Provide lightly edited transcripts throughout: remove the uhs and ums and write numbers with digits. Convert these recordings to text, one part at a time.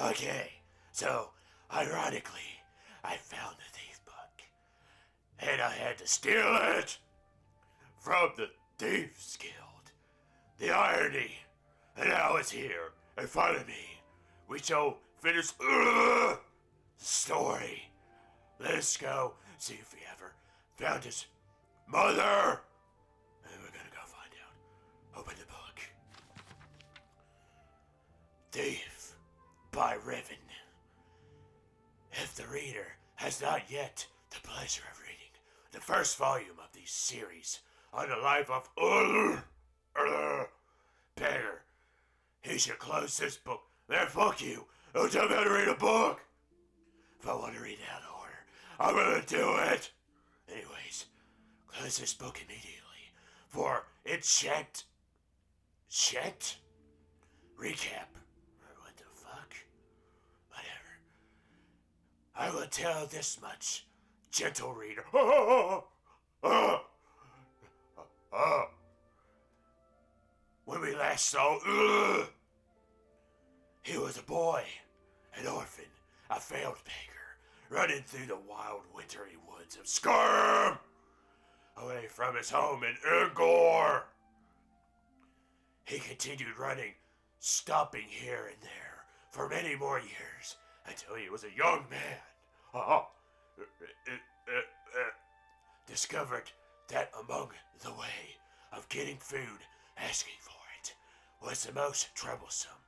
Okay, so, ironically, I found the thief book. And I had to steal it from the Thieves Guild. The irony. And now it's here, in front of me. We shall finish the story. Let's go see if we ever found his mother. And we're gonna go find out. Open the book. Thief by Riven. If the reader has not yet the pleasure of reading the first volume of the series on the life of Beggar, he should close this book. Man, fuck you. Don't tell me how to read a book. If I want to read it out of order, I'm gonna do it. Anyways, close this book immediately, for it's checked recap. What the fuck? Whatever. I will tell this much, gentle reader. When we last saw, he was a boy, an orphan, a failed beggar, running through the wild wintry woods of Skirm, away from his home in Ungor. He continued running, stopping here and there for many more years until he was a young man. Discovered that among the way of getting food, asking for it was the most troublesome.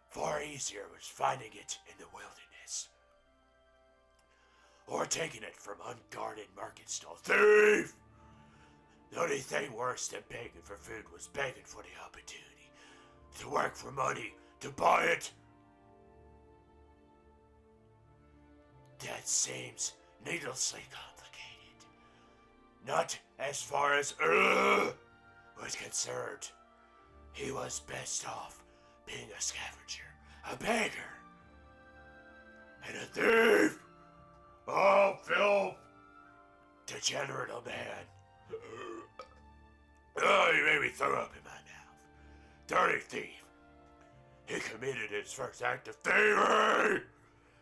Far easier was finding it in the wilderness, or taking it from unguarded market stall. Thief! The only thing worse than begging for food was begging for the opportunity to work for money to buy it. That seems needlessly complicated. Not as far as was concerned. He was best off being a scavenger, a beggar, and a thief. Oh, filth! Degenerate old man. Oh, you made me throw up in my mouth. Dirty thief. He committed his first act of thievery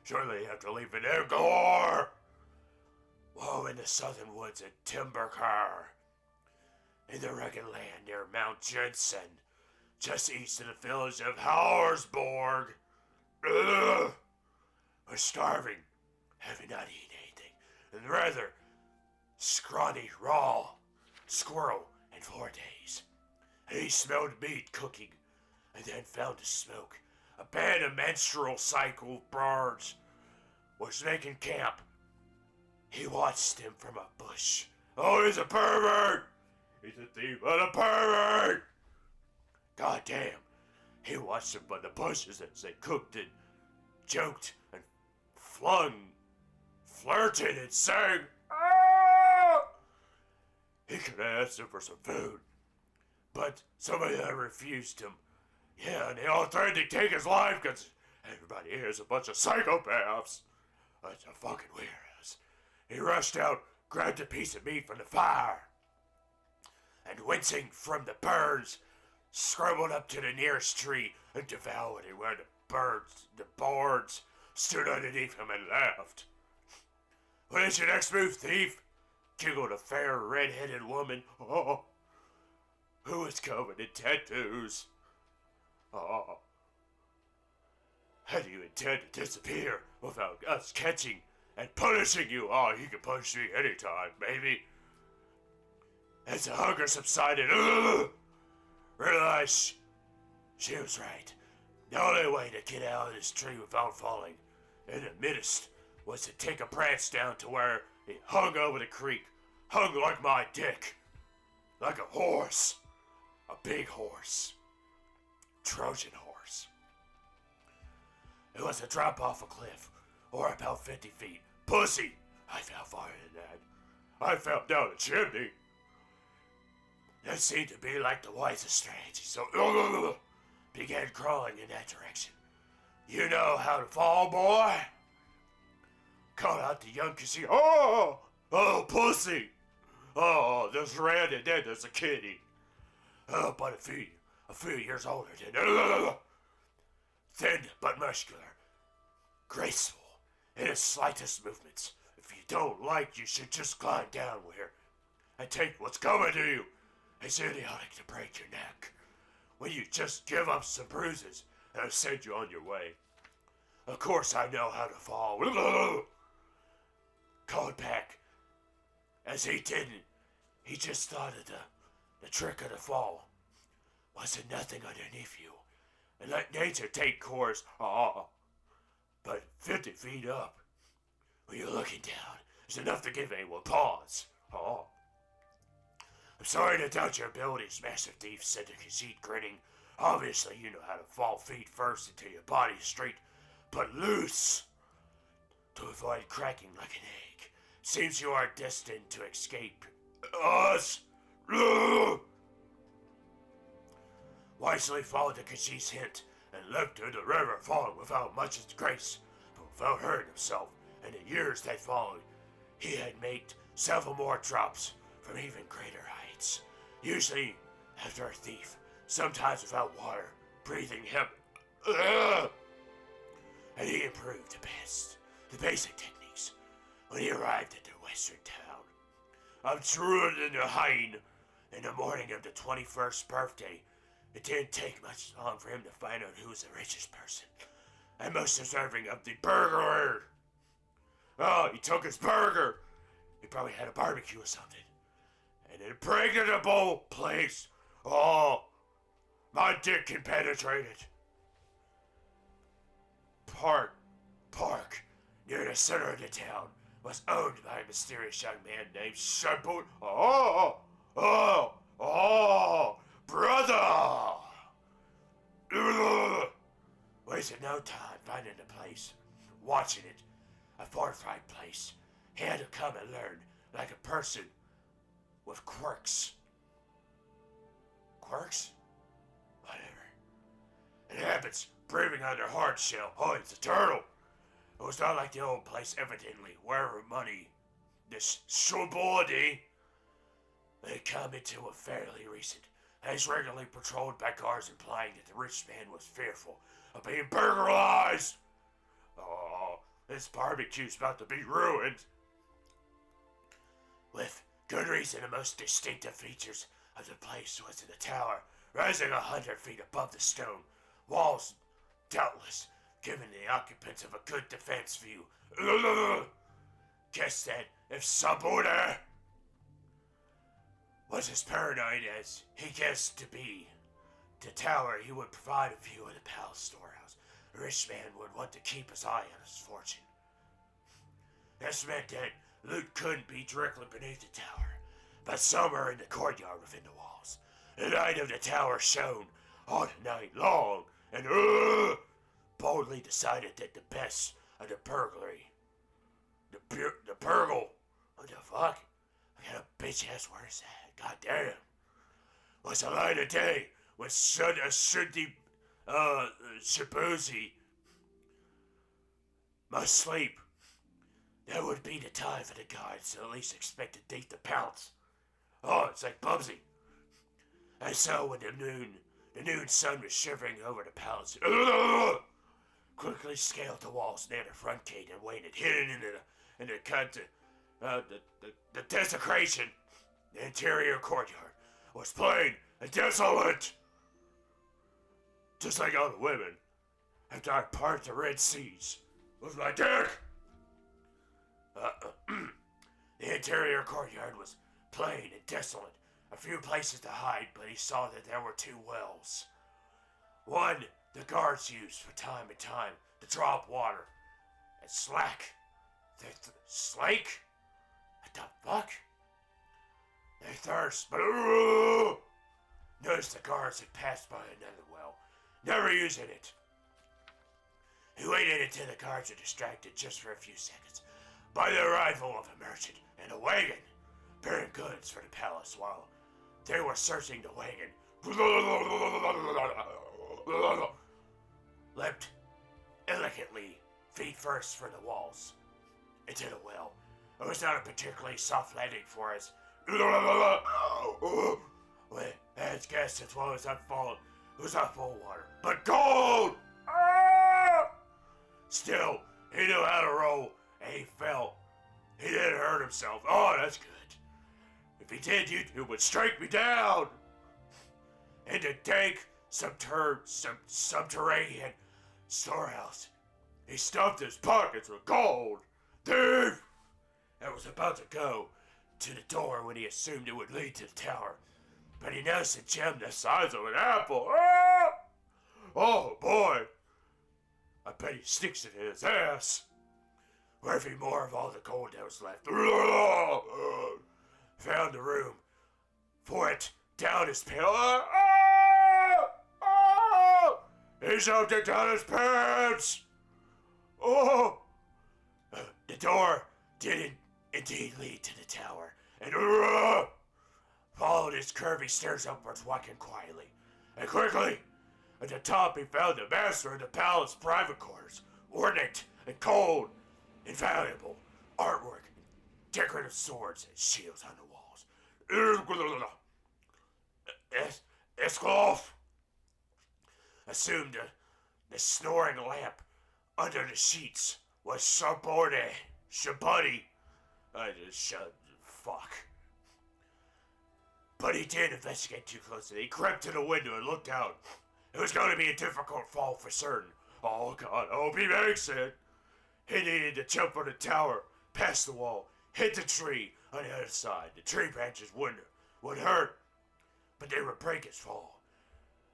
shortly after leaving Ungor. Woe in the southern woods at Timbercar, in the rugged land near Mount Jensen, just east of the village of Hauersborg. Was starving, having not eaten anything, and rather scrawny, raw squirrel in 4 days. He smelled meat cooking, and then found the smoke. A band of menstrual cycle birds was making camp. He watched them from a bush. Oh, he's a pervert! He's a thief and a pervert! God damn. He watched them from the bushes as they cooked and joked and flirted and sang. Ah! He could have asked them for some food, but somebody that refused him. Yeah, and they all threatened to take his life because everybody here is a bunch of psychopaths. That's a fucking weirdos. He rushed out, grabbed a piece of meat from the fire, and wincing from the burns, scrambled up to the nearest tree and devoured it where the boards stood underneath him and laughed. What is your next move, thief? Giggled a fair red-headed woman, who was covered in tattoos. How do you intend to disappear without us catching and punishing you? Oh, you can punish me anytime, baby. As the hunger subsided, realized she was right. The only way to get out of this tree without falling in the midst was to take a prance down to where he hung over the creek, hung like my dick, like a horse, a big horse, Trojan horse. It was a drop off a cliff, or about 50 feet. Pussy! I fell farther than that. I fell down a chimney. That seemed to be like the wisest strategy, so began crawling in that direction. You know how to fall, boy? Called out the young casino. Oh, pussy! Oh, there's Red and then there's a kitty. Oh, but a few years older than thin but muscular. graceful in its slightest movements. If you don't like, you should just climb down here and take what's coming to you. It's idiotic to break your neck when you just give up some bruises and send you on your way. Of course I know how to fall. Called back. As he didn't, he just thought of the trick of the fall. Wasn't nothing underneath you. And let nature take course. But 50 feet up, when you're looking down, is enough to give anyone pause. I'm sorry to doubt your abilities, Master Thief, said the Khajiit, grinning. Obviously, you know how to fall feet first until your body is straight, but loose, to avoid cracking like an egg. Seems you are destined to escape us. Wisely followed the Khajiit's hint and leapt into the river, falling without much grace, but without hurting himself. In the years that followed, he had made several more drops from even greater heights, usually after a thief, sometimes without water, breathing heavy. And he improved the basic techniques when he arrived at the western town of Trudenhain in the morning of the 21st birthday. It didn't take much long for him to find out who was the richest person and most deserving of the burger. Oh, he took his burger. He probably had a barbecue or something. An impregnable place. Oh, my dick can penetrate it. Park, near the center of the town, was owned by a mysterious young man named Sharput. Brother! Wasted no time finding the place, watching it. A fortified place. He had to come and learn like a person with quirks. Quirks? Whatever. It happens, breathing under hard shell. Oh, it's a turtle. It was not like the old place, evidently. Wherever money, this shobody, had come into a fairly recent. And is regularly patrolled by guards, implying that the rich man was fearful of being burglarized. Oh, this barbecue's about to be ruined. With good reason, the most distinctive features of the place was in the tower, rising 100 feet above the stone walls, doubtless giving the occupants of a good defense view. Guess that if Sabuna was as paranoid as he guessed to be, the tower he would provide a view of the palace storehouse. The rich man would want to keep his eye on his fortune. This meant that loot couldn't be directly beneath the tower, but somewhere in the courtyard within the walls. The light of the tower shone all the night long, and boldly decided that the best of the burglary, the burgle, what the fuck? What kind of bitch ass word is that? God damn. Was a light of day when Shabuzi must sleep. That would be the time for the guards to at least expect a thief to pounce. Oh, it's like Bubsy. And so when the noon sun was shivering over the palace, quickly scaled the walls near the front gate and waited, hidden in the desecration. The interior courtyard was plain and desolate. Just like all the women after I parted the Red Seas with my dick. The interior courtyard was plain and desolate. A few places to hide, but he saw that there were two wells. One the guards used from time to time to drop water. And Slake? What the fuck? They thirst, but noticed the guards had passed by another well, never using it. He waited until the guards were distracted just for a few seconds by the arrival of a merchant and a wagon bearing goods for the palace. While they were searching the wagon, leapt elegantly feet first for the walls into the well. It was not a particularly soft landing for us. As guessed, as well as unfold, it was not full water, but gold! Still, He knew how to roll, and he fell. He didn't hurt himself. Oh, that's good. If he did, you would strike me down in the dank, subterranean storehouse. He stuffed his pockets with gold. Thief! And was about to go to the door when he assumed it would lead to the tower. But he noticed a gem the size of an apple. Ah! Oh, boy. I bet he sticks it in his ass. Worthy more of all the gold that was left. Found the room for it down his pants. He shoved it down his pants. Oh! The door did indeed lead to the tower, and followed his curvy stairs upwards, walking quietly. And quickly, at the top he found the master of the palace private quarters, ornate and cold, invaluable artwork, decorative swords and shields on the walls. Esclof assumed the snoring lamp under the sheets was Shabuddy. Fuck. But he didn't investigate too closely. He crept to the window and looked out. It was going to be a difficult fall for certain. Oh God, I hope he makes it. He needed to jump from the tower, past the wall, hit the tree on the other side. The tree branches would hurt, but they would break his fall.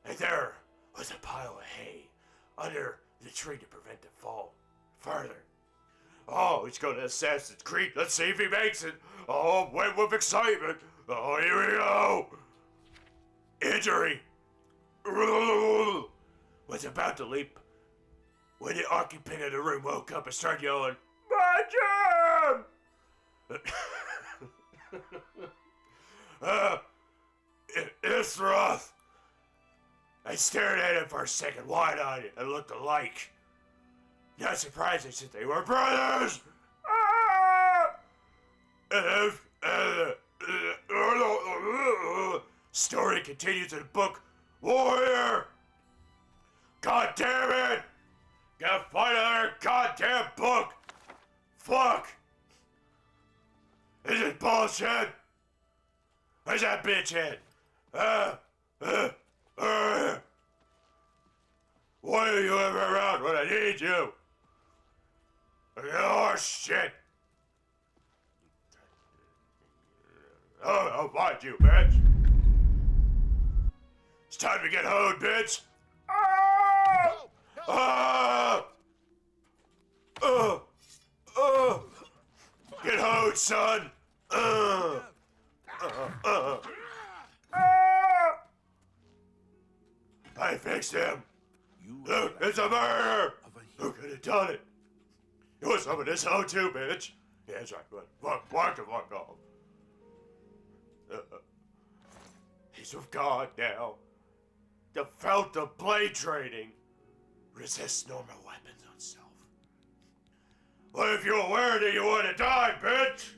And there was a pile of hay under the tree to prevent the fall further. Oh, he's going to Assassin's Creed. Let's see if he makes it. Oh, wait with excitement. Oh, here we go. Injury. Was about to leap when the occupant of the room woke up and started yelling, "My gem!" It's rough. I stared at him for a second, wide-eyed, and looked alike. Not surprising since they were brothers. Story continues in the book Warrior. God damn it! Gotta find another goddamn book. Fuck. Is it bullshit? Where's that bitch at? Why are you ever around when I need you? Oh shit! Oh, I'll find you, bitch. It's time to get hoed, bitch. Get hoed, son. I fixed him. Look, it's a murder. Who could have done it? It was some of this hoe too, bitch. Yeah, that's right. But walk the fuck off. He's with God now. The felt of blade training resists normal weapons on self. What if you were aware that you would have died, bitch?